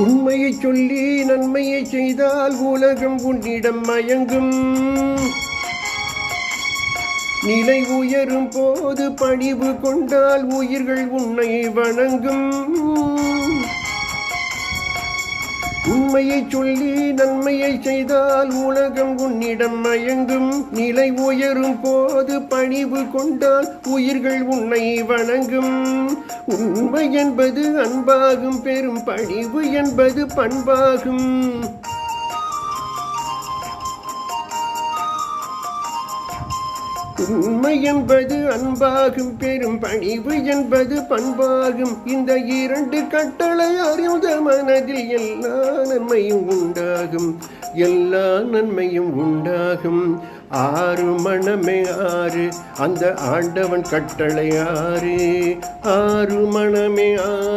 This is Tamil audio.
உண்மையை சொல்லி நன்மையை செய்தால் உலகம் உன்னிடம் மயங்கும். நிலை உயரும் போது பணிவு கொண்டால் உயிர்கள் உன்னை வணங்கும். உண்மையை சொல்லி நன்மையை செய்தால் உலகம் உன்னிடம் மயங்கும். நிலை உயரும் போது பணிவு கொண்டால் உயிர்கள் உன்னை வணங்கும். உண்மை என்பது அன்பாகும், பெரும் பணிவு என்பது பண்பாகும். உண்மை என்பது அன்பாகும், பெரும் பணிவு என்பது பண்பாகும். இந்த இரண்டு கட்டளை அறிந்த மனதில் எல்லா நன்மையும் உண்டாகும், எல்லா நன்மையும் உண்டாகும். ஆறு மனமே ஆறு, அந்த ஆண்டவன் கட்டளை ஆறு. ஆறு மனமே ஆறு.